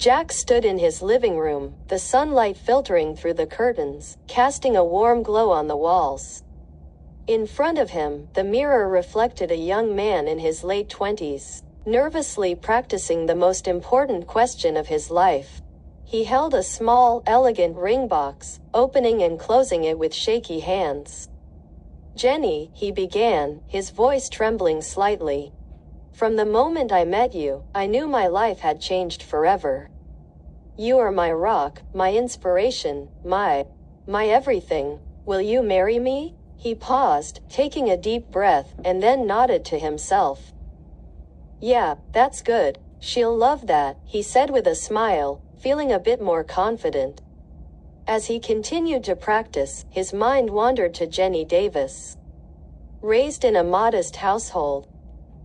Jack stood in his living room, the sunlight filtering through the curtains, casting a warm glow on the walls. In front of him, the mirror reflected a young man in his late 20s, nervously practicing the most important question of his life. He held a small, elegant ring box, opening and closing it with shaky hands. "Jenny," he began, his voice trembling slightly. "From the moment I met you, I knew my life had changed forever. You are my rock, my inspiration, my everything. Will you marry me?" He paused, taking a deep breath, and then nodded to himself. "Yeah, that's good. She'll love that," he said with a smile, feeling a bit more confident. As he continued to practice, his mind wandered to Jenny Davis. Raised in a modest household,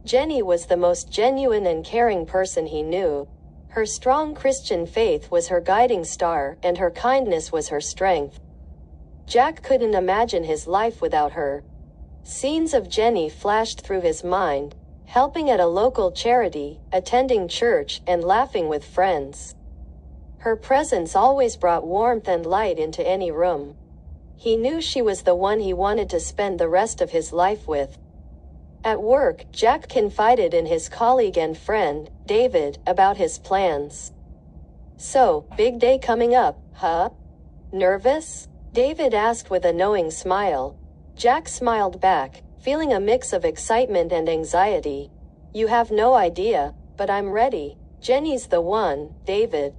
Jenny was the most genuine and caring person he knew. Her strong Christian faith was her guiding star, and her kindness was her strength. Jack couldn't imagine his life without her. Scenes of Jenny flashed through his mind, helping at a local charity, attending church, and laughing with friends. Her presence always brought warmth and light into any room. He knew she was the one he wanted to spend the rest of his life with. At work, Jack confided in his colleague and friend, David, about his plans. "So, big day coming up, huh? Nervous?" David asked with a knowing smile. Jack smiled back, feeling a mix of excitement and anxiety. "You have no idea, but I'm ready. Jenny's the one, David.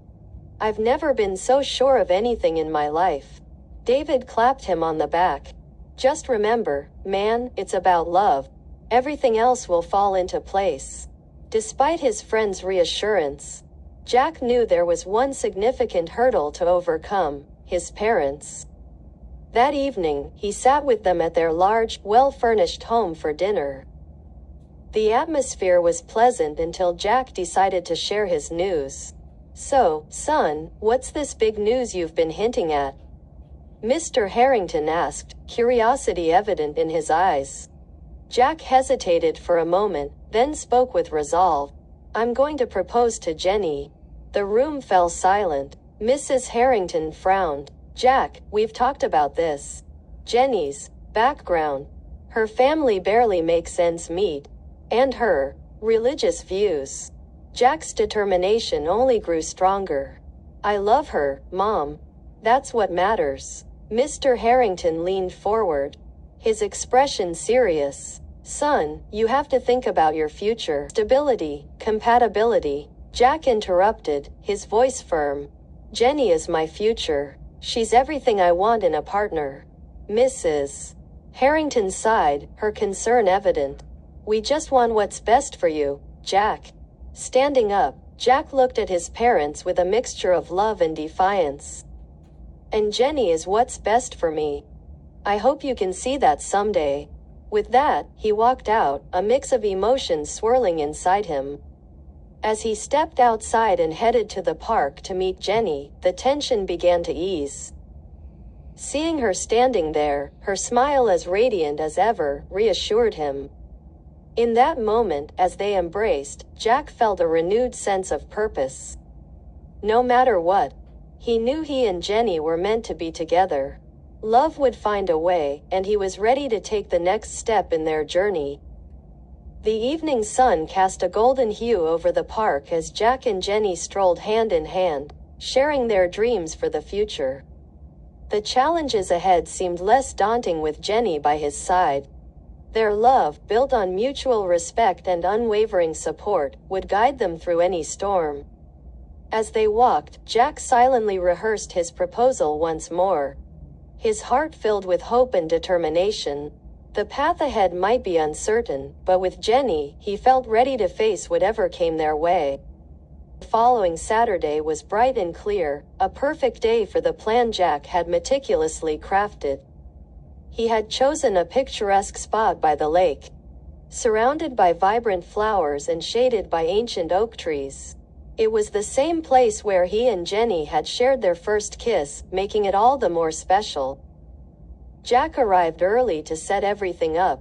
I've never been so sure of anything in my life." David clapped him on the back. "Just remember, man, it's about love. Everything else will fall into place." Despite his friend's reassurance, Jack knew there was one significant hurdle to overcome: his parents. That evening, he sat with them at their large, well-furnished home for dinner. The atmosphere was pleasant until Jack decided to share his news. "So, son, what's this big news you've been hinting at?" Mr. Harrington asked, curiosity evident in his eyes. Jack hesitated for a moment, then spoke with resolve. "I'm going to propose to Jenny." The room fell silent. Mrs. Harrington frowned. "Jack, we've talked about this. Jenny's background. Her family barely makes ends meet. And her religious views." Jack's determination only grew stronger. "I love her, Mom. That's what matters." Mr. Harrington leaned forward, his expression serious. "Son, you have to think about your future. Stability, compatibility." Jack interrupted, his voice firm. "Jenny is my future. She's everything I want in a partner." Mrs. Harrington sighed, her concern evident. "We just want what's best for you, Jack." Standing up, Jack looked at his parents with a mixture of love and defiance. "And Jenny is what's best for me. I hope you can see that someday." With that, he walked out, a mix of emotions swirling inside him. As he stepped outside and headed to the park to meet Jenny, the tension began to ease. Seeing her standing there, her smile as radiant as ever, reassured him. In that moment, as they embraced, Jack felt a renewed sense of purpose. No matter what, he knew he and Jenny were meant to be together. Love would find a way, and he was ready to take the next step in their journey. The evening sun cast a golden hue over the park as Jack and Jenny strolled hand in hand, sharing their dreams for the future. The challenges ahead seemed less daunting with Jenny by his side. Their love, built on mutual respect and unwavering support, would guide them through any storm. As they walked, Jack silently rehearsed his proposal once more, his heart filled with hope and determination. The path ahead might be uncertain, but with Jenny, he felt ready to face whatever came their way. The following Saturday was bright and clear, a perfect day for the plan Jack had meticulously crafted. He had chosen a picturesque spot by the lake, surrounded by vibrant flowers and shaded by ancient oak trees. It was the same place where he and Jenny had shared their first kiss, making it all the more special. Jack arrived early to set everything up.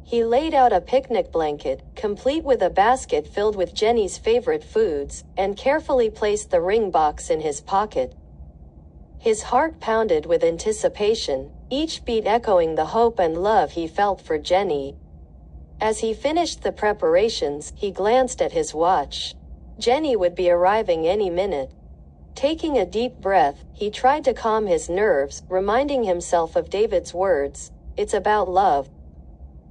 He laid out a picnic blanket, complete with a basket filled with Jenny's favorite foods, and carefully placed the ring box in his pocket. His heart pounded with anticipation, each beat echoing the hope and love he felt for Jenny. As he finished the preparations, he glanced at his watch. Jenny would be arriving any minute. Taking a deep breath, he tried to calm his nerves, reminding himself of David's words, "It's about love.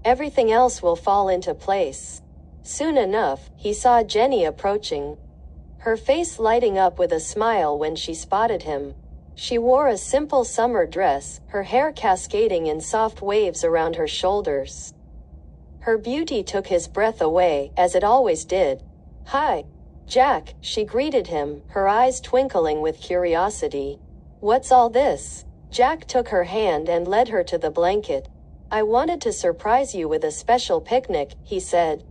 Everything else will fall into place." Soon enough, he saw Jenny approaching, her face lighting up with a smile when she spotted him. She wore a simple summer dress, her hair cascading in soft waves around her shoulders. Her beauty took his breath away, as it always did. "Hi, Jack," she greeted him, her eyes twinkling with curiosity. "What's all this?" Jack took her hand and led her to the blanket. "I wanted to surprise you with a special picnic," he said,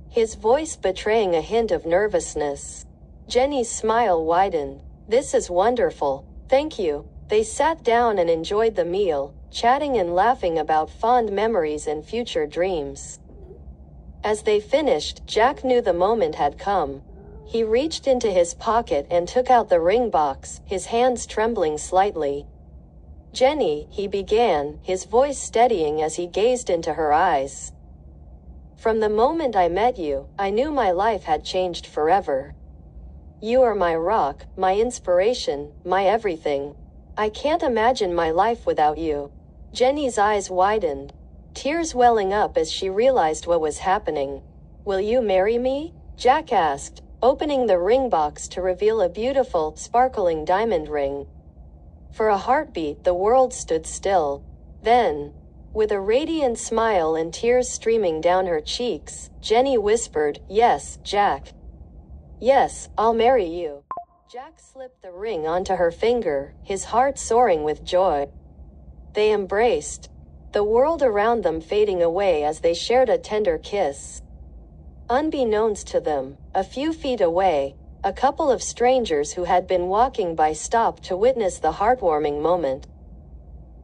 his voice betraying a hint of nervousness. Jenny's smile widened. "This is wonderful. Thank you." They sat down and enjoyed the meal, chatting and laughing about fond memories and future dreams. As they finished, Jack knew the moment had come. He reached into his pocket and took out the ring box, his hands trembling slightly. "Jenny," he began, his voice steadying as he gazed into her eyes. "From the moment I met you, I knew my life had changed forever. You are my rock, my inspiration, my everything. I can't imagine my life without you." Jenny's eyes widened, tears welling up as she realized what was happening. "Will you marry me?" Jack asked, opening the ring box to reveal a beautiful, sparkling diamond ring. For a heartbeat, the world stood still. Then, with a radiant smile and tears streaming down her cheeks, Jenny whispered, "Yes, Jack. Yes, I'll marry you." Jack slipped the ring onto her finger, his heart soaring with joy. They embraced, the world around them fading away as they shared a tender kiss. Unbeknownst to them, a few feet away, a couple of strangers who had been walking by stopped to witness the heartwarming moment.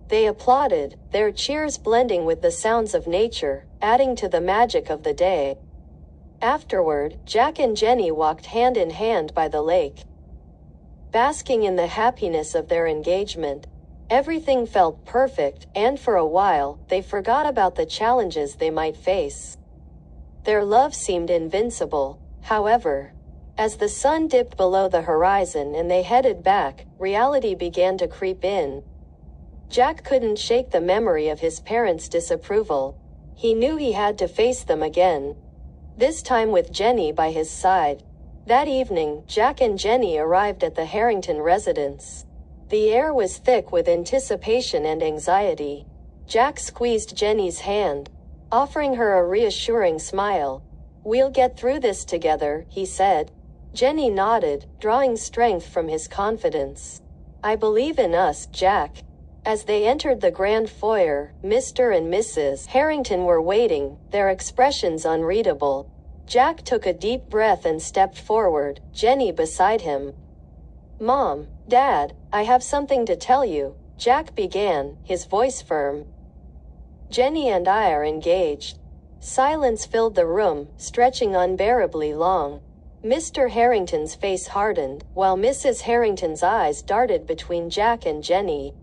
They applauded, their cheers blending with the sounds of nature, adding to the magic of the day. Afterward, Jack and Jenny walked hand in hand by the lake, basking in the happiness of their engagement. Everything felt perfect, and for a while, they forgot about the challenges they might face. Their love seemed invincible. However, as the sun dipped below the horizon and they headed back, reality began to creep in. Jack couldn't shake the memory of his parents' disapproval. He knew he had to face them again, this time with Jenny by his side. That evening, Jack and Jenny arrived at the Harrington residence. The air was thick with anticipation and anxiety. Jack squeezed Jenny's hand, offering her a reassuring smile. "We'll get through this together," he said. Jenny nodded, drawing strength from his confidence. "I believe in us, Jack." As they entered the grand foyer, Mr. and Mrs. Harrington were waiting, their expressions unreadable. Jack took a deep breath and stepped forward, Jenny beside him. "Mom, Dad, I have something to tell you," Jack began, his voice firm. "Jenny and I are engaged." Silence filled the room, stretching unbearably long. Mr. Harrington's face hardened, while Mrs. Harrington's eyes darted between Jack and Jenny.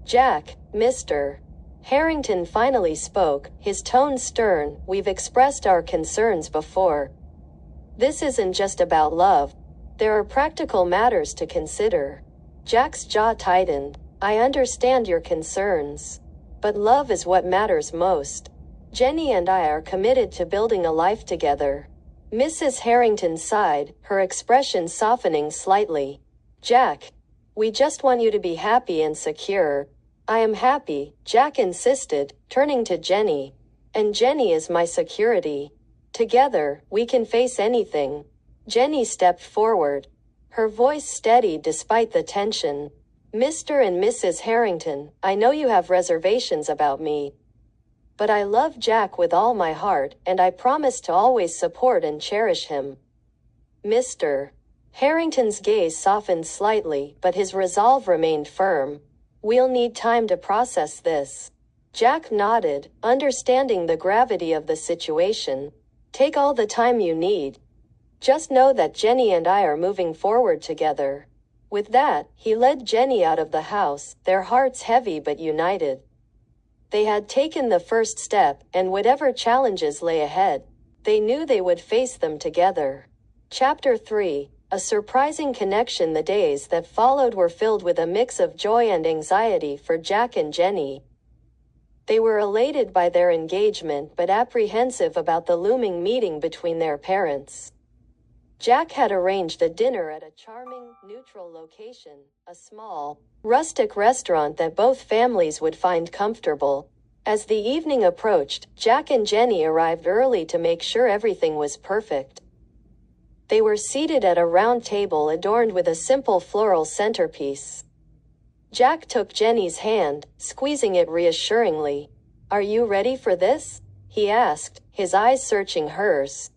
"Jack," Mr. Harrington finally spoke, his tone stern, "we've expressed our concerns before. This isn't just about love. There are practical matters to consider." Jack's jaw tightened. "I understand your concerns. But love is what matters most. Jenny and I are committed to building a life together." Mrs. Harrington sighed, her expression softening slightly. "Jack, we just want you to be happy and secure." "I am happy," Jack insisted, turning to Jenny. "And Jenny is my security. Together, we can face anything." Jenny stepped forward, her voice steady despite the tension. "Mr. and Mrs. Harrington, I know you have reservations about me. But I love Jack with all my heart, and I promise to always support and cherish him." Mr. Harrington's gaze softened slightly, but his resolve remained firm. "We'll need time to process this." Jack nodded, understanding the gravity of the situation. Take all the time you need. Just know that Jenny and I are moving forward together. With that, he led Jenny out of the house, their hearts heavy but united. They had taken the first step, and whatever challenges lay ahead, they knew they would face them together. Chapter 3. A surprising connection. The days that followed were filled with a mix of joy and anxiety for Jack and Jenny. They were elated by their engagement but apprehensive about the looming meeting between their parents. Jack had arranged a dinner at a charming, neutral location, a small, rustic restaurant that both families would find comfortable. As the evening approached, Jack and Jenny arrived early to make sure everything was perfect. They were seated at a round table adorned with a simple floral centerpiece. Jack took Jenny's hand, squeezing it reassuringly. "Are you ready for this?" he asked, his eyes searching hers.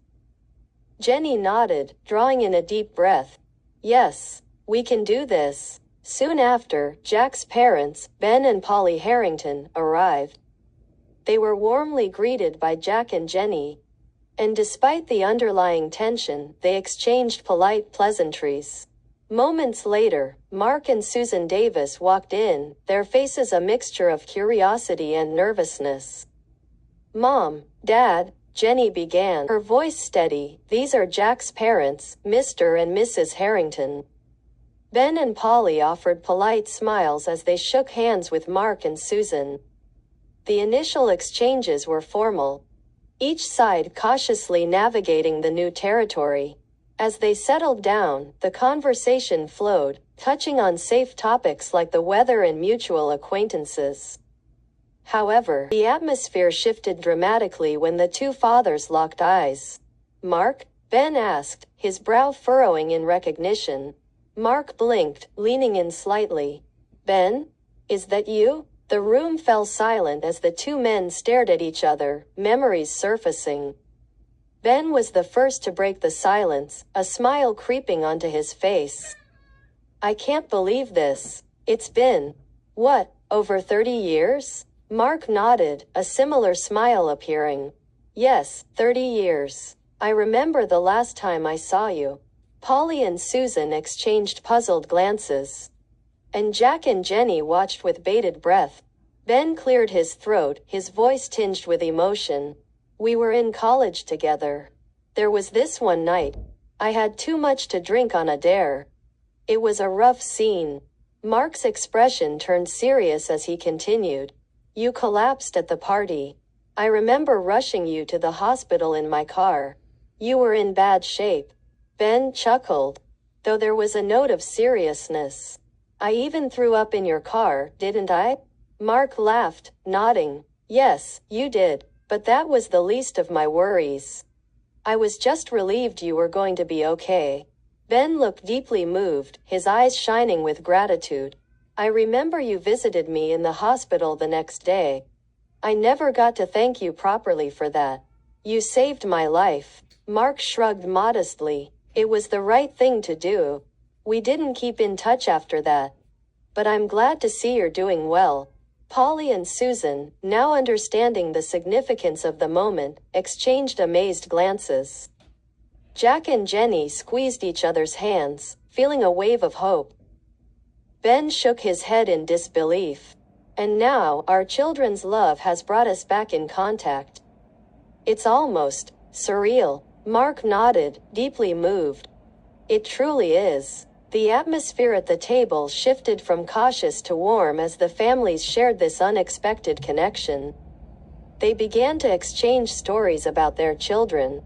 Jenny nodded, drawing in a deep breath. "Yes, we can do this." Soon after, Jack's parents, Ben and Polly Harrington, arrived. They were warmly greeted by Jack and Jenny, and despite the underlying tension, they exchanged polite pleasantries. Moments later, Mark and Susan Davis walked in, their faces a mixture of curiosity and nervousness. "Mom, Dad," Jenny began, her voice steady, "these are Jack's parents, Mr. and Mrs. Harrington." Ben and Polly offered polite smiles as they shook hands with Mark and Susan. The initial exchanges were formal, each side cautiously navigating the new territory. As they settled down, the conversation flowed, touching on safe topics like the weather and mutual acquaintances. However, the atmosphere shifted dramatically when the two fathers locked eyes. "Mark?" Ben asked, his brow furrowing in recognition. Mark blinked, leaning in slightly. "Ben? Is that you?" The room fell silent as the two men stared at each other, memories surfacing. Ben was the first to break the silence, a smile creeping onto his face. "I can't believe this. It's been, what, over 30 years? Mark nodded, a similar smile appearing. "Yes, 30 years. I remember the last time I saw you." Polly and Susan exchanged puzzled glances, and Jack and Jenny watched with bated breath. Ben cleared his throat, his voice tinged with emotion. "We were in college together. There was this one night. I had too much to drink on a dare. It was a rough scene." Mark's expression turned serious as he continued. "You collapsed at the party. I remember rushing you to the hospital in my car. You were in bad shape." Ben chuckled, though there was a note of seriousness. "I even threw up in your car, didn't I?" Mark laughed, nodding. "Yes, you did, but that was the least of my worries. I was just relieved you were going to be okay." Ben looked deeply moved, his eyes shining with gratitude. "I remember you visited me in the hospital the next day. I never got to thank you properly for that. You saved my life." Mark shrugged modestly. "It was the right thing to do. We didn't keep in touch after that. But I'm glad to see you're doing well." Polly and Susan, now understanding the significance of the moment, exchanged amazed glances. Jack and Jenny squeezed each other's hands, feeling a wave of hope. Ben shook his head in disbelief. "And now, our children's love has brought us back in contact. It's almost surreal." Mark nodded, deeply moved. "It truly is." The atmosphere at the table shifted from cautious to warm as the families shared this unexpected connection. They began to exchange stories about their children,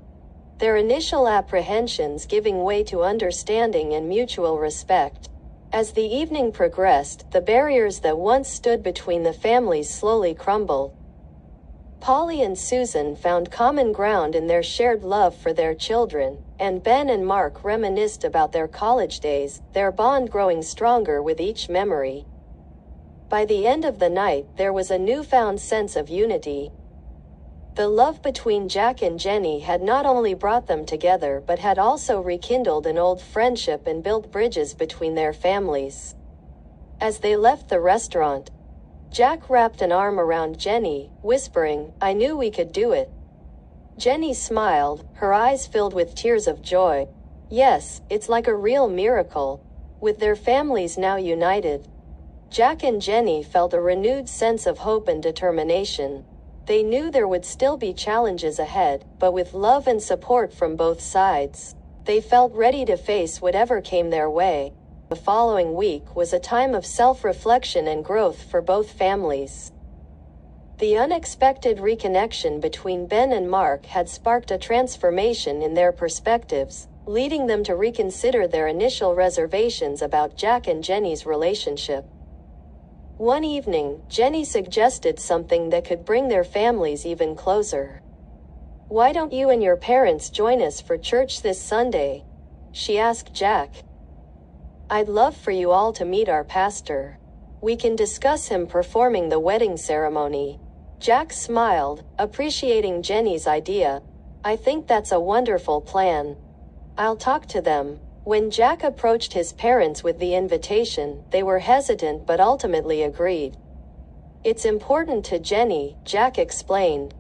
their initial apprehensions giving way to understanding and mutual respect. As the evening progressed, the barriers that once stood between the families slowly crumbled. Polly and Susan found common ground in their shared love for their children, and Ben and Mark reminisced about their college days, their bond growing stronger with each memory. By the end of the night, there was a newfound sense of unity. The love between Jack and Jenny had not only brought them together but had also rekindled an old friendship and built bridges between their families. As they left the restaurant, Jack wrapped an arm around Jenny, whispering, "I knew we could do it." Jenny smiled, her eyes filled with tears of joy. "Yes, it's like a real miracle. With their families now united." Jack and Jenny felt a renewed sense of hope and determination. They knew there would still be challenges ahead, but with love and support from both sides, they felt ready to face whatever came their way. The following week was a time of self-reflection and growth for both families. The unexpected reconnection between Ben and Mark had sparked a transformation in their perspectives, leading them to reconsider their initial reservations about Jack and Jenny's relationship. One evening, Jenny suggested something that could bring their families even closer. "Why don't you and your parents join us for church this Sunday?" she asked Jack. "I'd love for you all to meet our pastor. We can discuss him performing the wedding ceremony." Jack smiled, appreciating Jenny's idea. "I think that's a wonderful plan. I'll talk to them." When Jack approached his parents with the invitation, they were hesitant but ultimately agreed. "It's important to Jenny," Jack explained.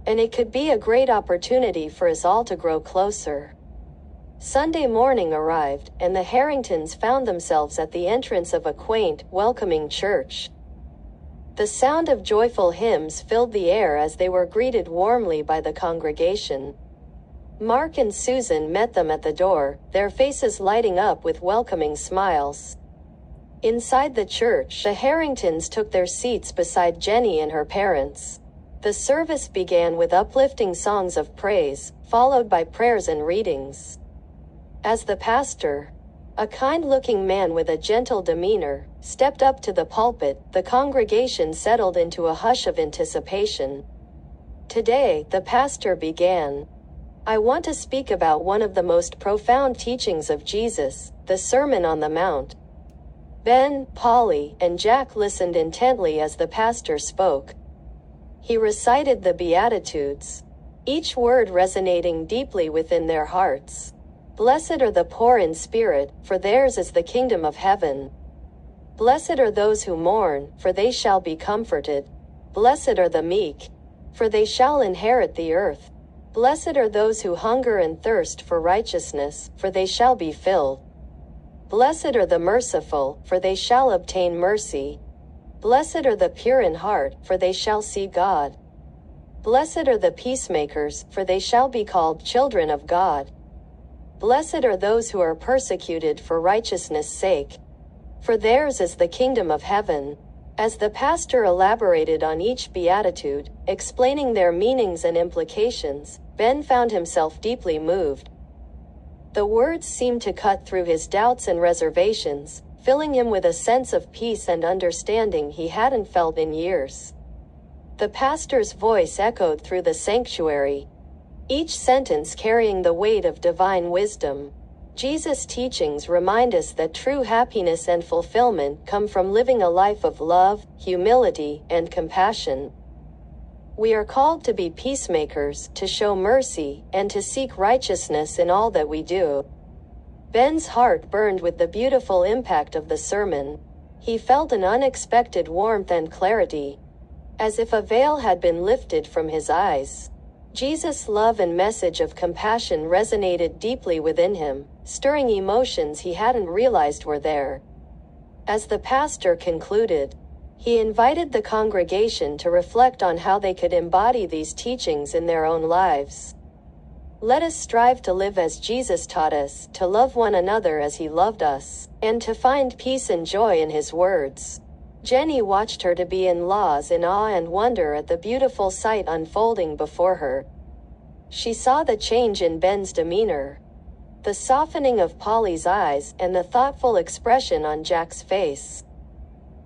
"And it could be a great opportunity for us all to grow closer." Sunday morning arrived, and the Harringtons found themselves at the entrance of a quaint, welcoming church. The sound of joyful hymns filled the air as they were greeted warmly by the congregation. Mark and Susan met them at the door, their faces lighting up with welcoming smiles. Inside the church, the Harringtons took their seats beside Jenny and her parents. The service began with uplifting songs of praise, followed by prayers and readings. As the pastor, a kind-looking man with a gentle demeanor, stepped up to the pulpit, the congregation settled into a hush of anticipation. Today, the pastor began. "I want to speak about one of the most profound teachings of Jesus, the Sermon on the Mount." Ben, Polly, and Jack listened intently as the pastor spoke. He recited the Beatitudes, each word resonating deeply within their hearts. "Blessed are the poor in spirit, for theirs is the kingdom of heaven. Blessed are those who mourn, for they shall be comforted. Blessed are the meek, for they shall inherit the earth. Blessed are those who hunger and thirst for righteousness, for they shall be filled. Blessed are the merciful, for they shall obtain mercy. Blessed are the pure in heart, for they shall see God. Blessed are the peacemakers, for they shall be called children of God. Blessed are those who are persecuted for righteousness' sake, for theirs is the kingdom of heaven." As the pastor elaborated on each beatitude, explaining their meanings and implications, Ben found himself deeply moved. The words seemed to cut through his doubts and reservations, filling him with a sense of peace and understanding he hadn't felt in years. The pastor's voice echoed through the sanctuary, each sentence carrying the weight of divine wisdom. Jesus' teachings remind us that true happiness and fulfillment come from living a life of love, humility, and compassion. We are called to be peacemakers, to show mercy, and to seek righteousness in all that we do. Ben's heart burned with the beautiful impact of the sermon. He felt an unexpected warmth and clarity, as if a veil had been lifted from his eyes. Jesus' love and message of compassion resonated deeply within him, stirring emotions he hadn't realized were there. As the pastor concluded, he invited the congregation to reflect on how they could embody these teachings in their own lives. "Let us strive to live as Jesus taught us, to love one another as he loved us, and to find peace and joy in his words." Jenny watched her to be in awe and wonder at the beautiful sight unfolding before her. She saw the change in Ben's demeanor, the softening of Polly's eyes, and the thoughtful expression on Jack's face.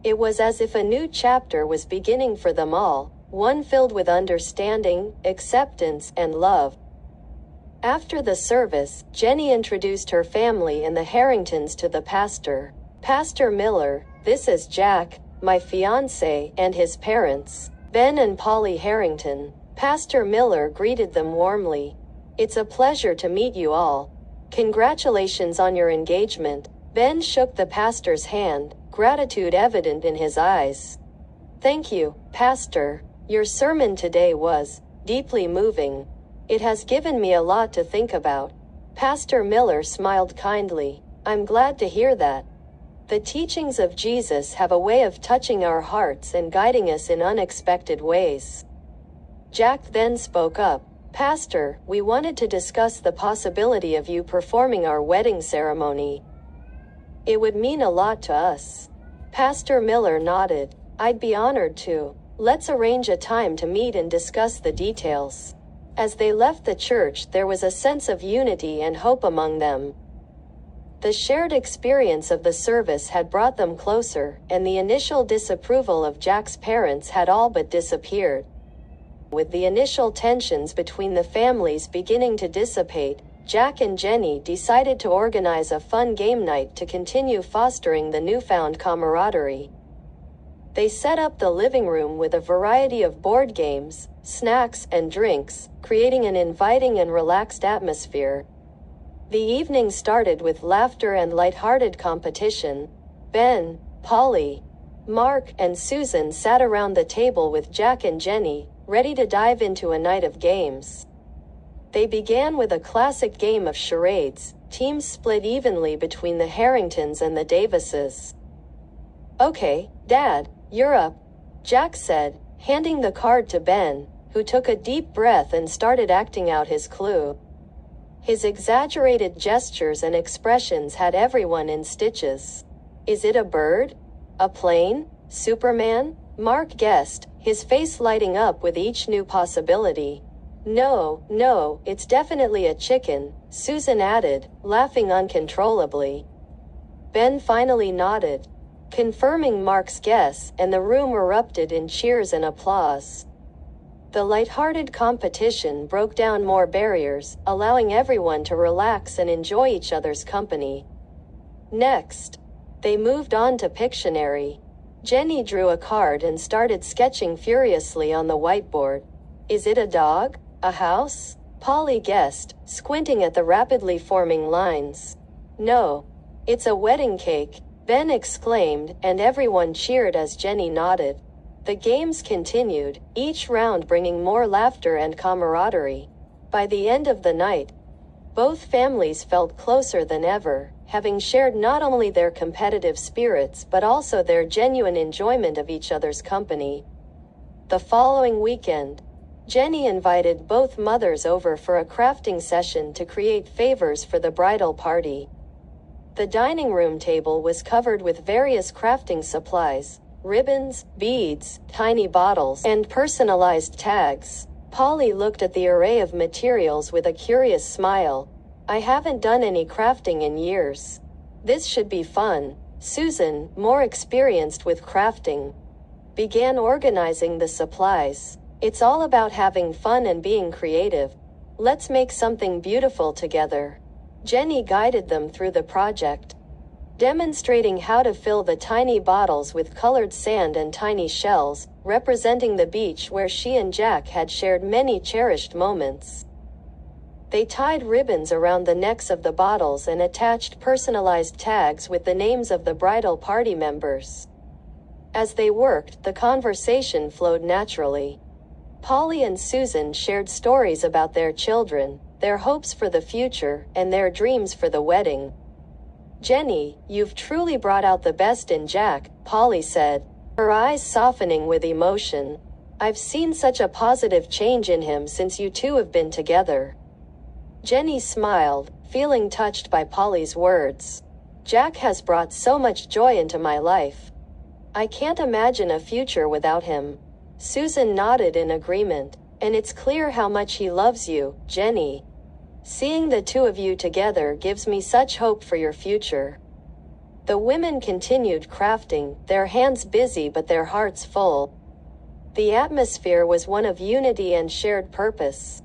It was as if a new chapter was beginning for them all, one filled with understanding, acceptance, and love. After the service, Jenny introduced her family and the Harringtons to the pastor. "Pastor Miller, this is Jack, my fiancé, and his parents, Ben and Polly Harrington." Pastor Miller greeted them warmly. "It's a pleasure to meet you all. Congratulations on your engagement." Ben shook the pastor's hand, gratitude evident in his eyes. Thank you, Pastor. Your sermon today was deeply moving. It has given me a lot to think about. Pastor Miller smiled kindly. I'm glad to hear that. The teachings of Jesus have a way of touching our hearts and guiding us in unexpected ways. Jack then spoke up. Pastor, we wanted to discuss the possibility of you performing our wedding ceremony. It would mean a lot to us. Pastor Miller nodded. I'd be honored to. Let's arrange a time to meet and discuss the details. As they left the church, there was a sense of unity and hope among them. The shared experience of the service had brought them closer, and the initial disapproval of Jack's parents had all but disappeared. With the initial tensions between the families beginning to dissipate, Jack and Jenny decided to organize a fun game night to continue fostering the newfound camaraderie. They set up the living room with a variety of board games, snacks, and drinks, creating an inviting and relaxed atmosphere. The evening started with laughter and light-hearted competition. Ben, Polly, Mark, and Susan sat around the table with Jack and Jenny, ready to dive into a night of games. They began with a classic game of charades. Teams split evenly between the Harringtons and the Davises. Okay, Dad, you're up, Jack said, handing the card to Ben, who took a deep breath and started acting out his clue. His exaggerated gestures and expressions had everyone in stitches. Is it a bird? A plane? Superman? Mark guessed, his face lighting up with each new possibility. No, it's definitely a chicken, Susan added, laughing uncontrollably. Ben finally nodded, confirming Mark's guess, and the room erupted in cheers and applause. The light-hearted competition broke down more barriers, allowing everyone to relax and enjoy each other's company. Next, they moved on to Pictionary. Jenny drew a card and started sketching furiously on the whiteboard. Is it a dog? A house? Polly guessed, squinting at the rapidly forming lines. No. It's a wedding cake, Ben exclaimed, and everyone cheered as Jenny nodded. The games continued, each round bringing more laughter and camaraderie. By the end of the night, both families felt closer than ever, having shared not only their competitive spirits but also their genuine enjoyment of each other's company. The following weekend, Jenny invited both mothers over for a crafting session to create favors for the bridal party. The dining room table was covered with various crafting supplies, ribbons, beads, tiny bottles, and personalized tags. Polly looked at the array of materials with a curious smile. I haven't done any crafting in years. This should be fun. Susan, more experienced with crafting, began organizing the supplies. It's all about having fun and being creative. Let's make something beautiful together. Jenny guided them through the project, demonstrating how to fill the tiny bottles with colored sand and tiny shells, representing the beach where she and Jack had shared many cherished moments. They tied ribbons around the necks of the bottles and attached personalized tags with the names of the bridal party members. As they worked, the conversation flowed naturally. Polly and Susan shared stories about their children, their hopes for the future, and their dreams for the wedding. Jenny, you've truly brought out the best in Jack, Polly said, her eyes softening with emotion. I've seen such a positive change in him since you two have been together. Jenny smiled, feeling touched by Polly's words. Jack has brought so much joy into my life. I can't imagine a future without him. Susan nodded in agreement. And it's clear how much he loves you, Jenny. Seeing the two of you together gives me such hope for your future. The women continued crafting, their hands busy but their hearts full. The atmosphere was one of unity and shared purpose.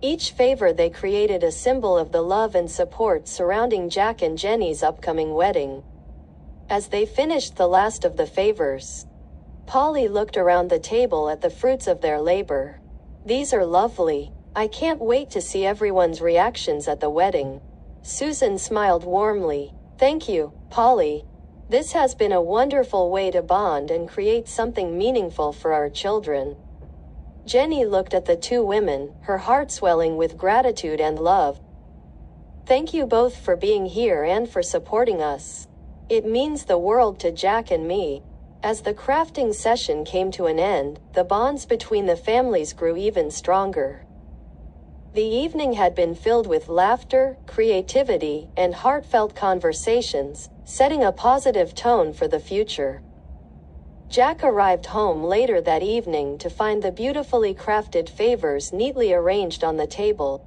Each favor they created a symbol of the love and support surrounding Jack and Jenny's upcoming wedding. As they finished the last of the favors, Polly looked around the table at the fruits of their labor. These are lovely. I can't wait to see everyone's reactions at the wedding. Susan smiled warmly. Thank you, Polly. This has been a wonderful way to bond and create something meaningful for our children." Jenny looked at the two women, her heart swelling with gratitude and love. "Thank you both for being here and for supporting us. It means the world to Jack and me." As the crafting session came to an end, the bonds between the families grew even stronger. The evening had been filled with laughter, creativity, and heartfelt conversations, setting a positive tone for the future. Jack arrived home later that evening to find the beautifully crafted favors neatly arranged on the table.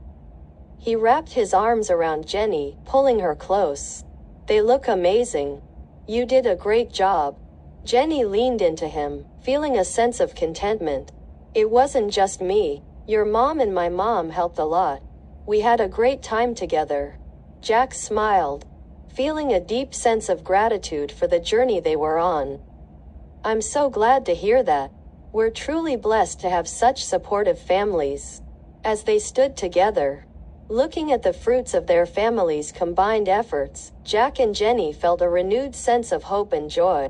He wrapped his arms around Jenny, pulling her close. "They look amazing. You did a great job." Jenny leaned into him, feeling a sense of contentment. "It wasn't just me. Your mom and my mom helped a lot. We had a great time together." Jack smiled, feeling a deep sense of gratitude for the journey they were on. "I'm so glad to hear that. We're truly blessed to have such supportive families." As they stood together, looking at the fruits of their families' combined efforts, Jack and Jenny felt a renewed sense of hope and joy.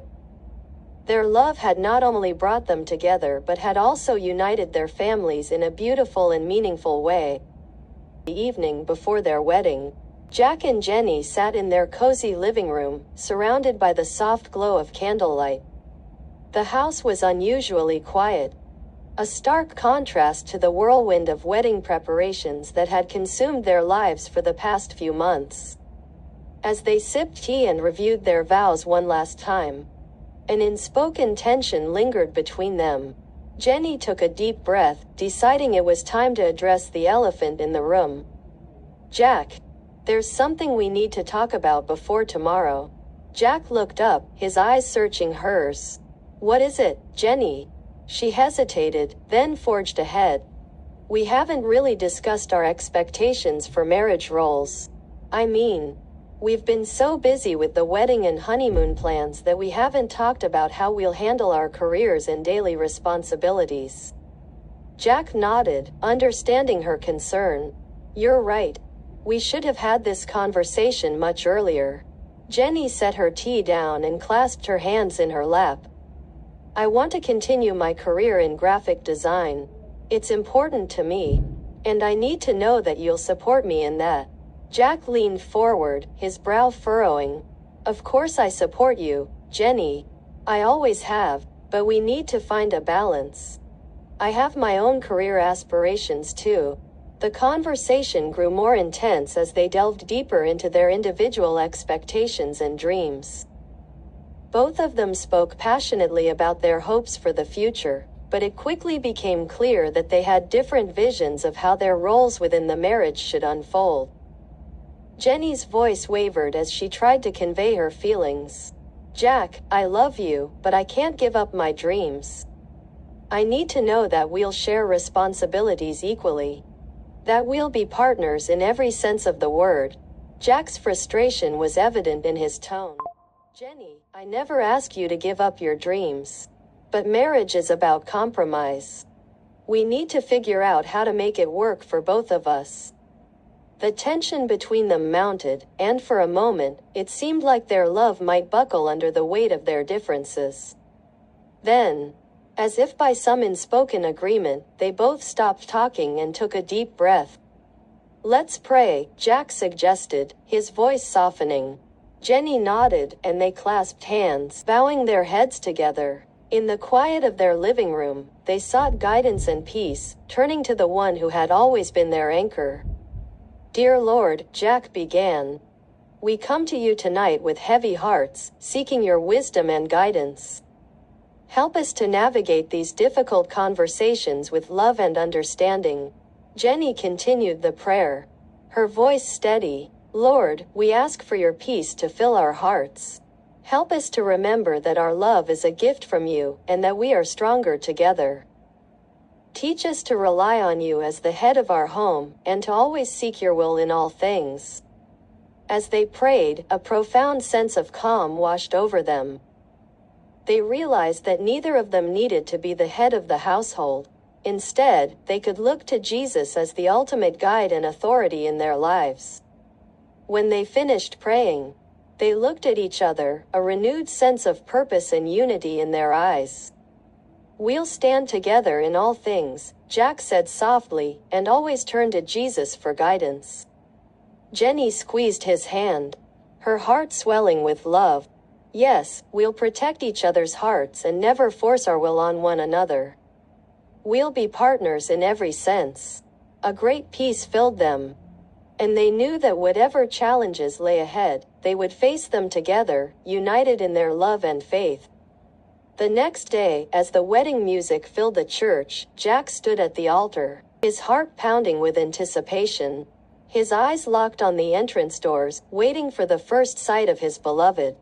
Their love had not only brought them together but had also united their families in a beautiful and meaningful way. The evening before their wedding, Jack and Jenny sat in their cozy living room, surrounded by the soft glow of candlelight. The house was unusually quiet, a stark contrast to the whirlwind of wedding preparations that had consumed their lives for the past few months. As they sipped tea and reviewed their vows one last time, an unspoken tension lingered between them. Jenny took a deep breath, deciding it was time to address the elephant in the room. "Jack, there's something we need to talk about before tomorrow." Jack looked up, his eyes searching hers. "What is it, Jenny?" She hesitated, then forged ahead. "We haven't really discussed our expectations for marriage roles. I mean, we've been so busy with the wedding and honeymoon plans that we haven't talked about how we'll handle our careers and daily responsibilities." Jack nodded, understanding her concern. "You're right. We should have had this conversation much earlier." Jenny set her tea down and clasped her hands in her lap. "I want to continue my career in graphic design. It's important to me. And I need to know that you'll support me in that." Jack leaned forward, his brow furrowing. "Of course I support you, Jenny. I always have, but we need to find a balance. I have my own career aspirations too." The conversation grew more intense as they delved deeper into their individual expectations and dreams. Both of them spoke passionately about their hopes for the future, but it quickly became clear that they had different visions of how their roles within the marriage should unfold. Jenny's voice wavered as she tried to convey her feelings. "Jack, I love you, but I can't give up my dreams. I need to know that we'll share responsibilities equally. That we'll be partners in every sense of the word." Jack's frustration was evident in his tone. "Jenny, I never ask you to give up your dreams. But marriage is about compromise. We need to figure out how to make it work for both of us." The tension between them mounted, and for a moment, it seemed like their love might buckle under the weight of their differences. Then, as if by some unspoken agreement, they both stopped talking and took a deep breath. "Let's pray," Jack suggested, his voice softening. Jenny nodded, and they clasped hands, bowing their heads together. In the quiet of their living room, they sought guidance and peace, turning to the one who had always been their anchor. "Dear Lord," Jack began, "we come to you tonight with heavy hearts, seeking your wisdom and guidance. Help us to navigate these difficult conversations with love and understanding." Jenny continued the prayer, her voice steady. "Lord, we ask for your peace to fill our hearts. Help us to remember that our love is a gift from you, and that we are stronger together. Teach us to rely on you as the head of our home, and to always seek your will in all things." As they prayed, a profound sense of calm washed over them. They realized that neither of them needed to be the head of the household. Instead, they could look to Jesus as the ultimate guide and authority in their lives. When they finished praying, They looked at each other, a renewed sense of purpose and unity in their eyes. "We'll stand together in all things," Jack said softly, "and always turn to Jesus for guidance." Jenny squeezed his hand, her heart swelling with love. "Yes, we'll protect each other's hearts and never force our will on one another. We'll be partners in every sense." A great peace filled them, and they knew that whatever challenges lay ahead, they would face them together, united in their love and faith. The next day, as the wedding music filled the church, Jack stood at the altar, his heart pounding with anticipation. His eyes locked on the entrance doors, waiting for the first sight of his beloved.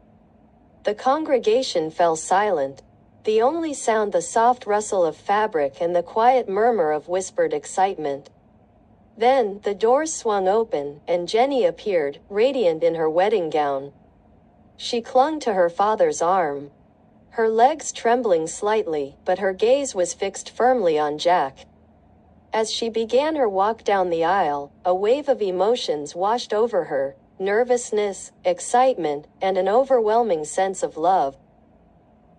The congregation fell silent, the only sound the soft rustle of fabric and the quiet murmur of whispered excitement. Then, the doors swung open, and Jenny appeared, radiant in her wedding gown. She clung to her father's arm, her legs trembling slightly, but her gaze was fixed firmly on Jack. As she began her walk down the aisle, a wave of emotions washed over her, nervousness, excitement, and an overwhelming sense of love.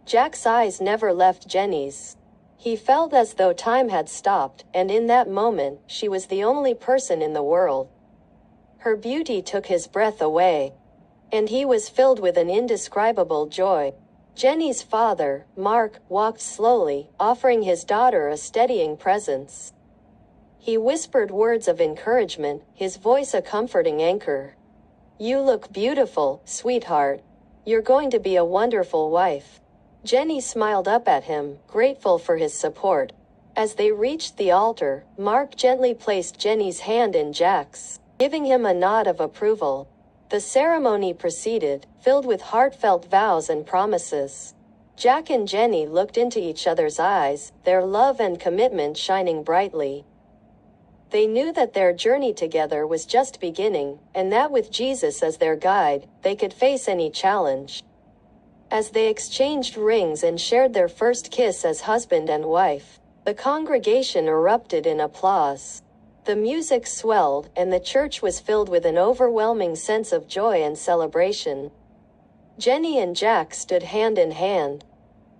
Jack's eyes never left Jenny's. He felt as though time had stopped, and in that moment, she was the only person in the world. Her beauty took his breath away, and he was filled with an indescribable joy. Jenny's father, Mark, walked slowly, offering his daughter a steadying presence. He whispered words of encouragement, his voice a comforting anchor. "You look beautiful, sweetheart. You're going to be a wonderful wife." Jenny smiled up at him, grateful for his support. As they reached the altar, Mark gently placed Jenny's hand in Jack's, giving him a nod of approval. The ceremony proceeded, filled with heartfelt vows and promises. Jack and Jenny looked into each other's eyes, their love and commitment shining brightly. They knew that their journey together was just beginning, and that with Jesus as their guide, they could face any challenge. As they exchanged rings and shared their first kiss as husband and wife, the congregation erupted in applause. The music swelled, and the church was filled with an overwhelming sense of joy and celebration. Jenny and Jack stood hand in hand,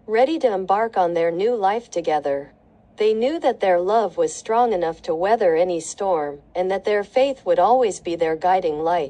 ready to embark on their new life together. They knew that their love was strong enough to weather any storm, and that their faith would always be their guiding light.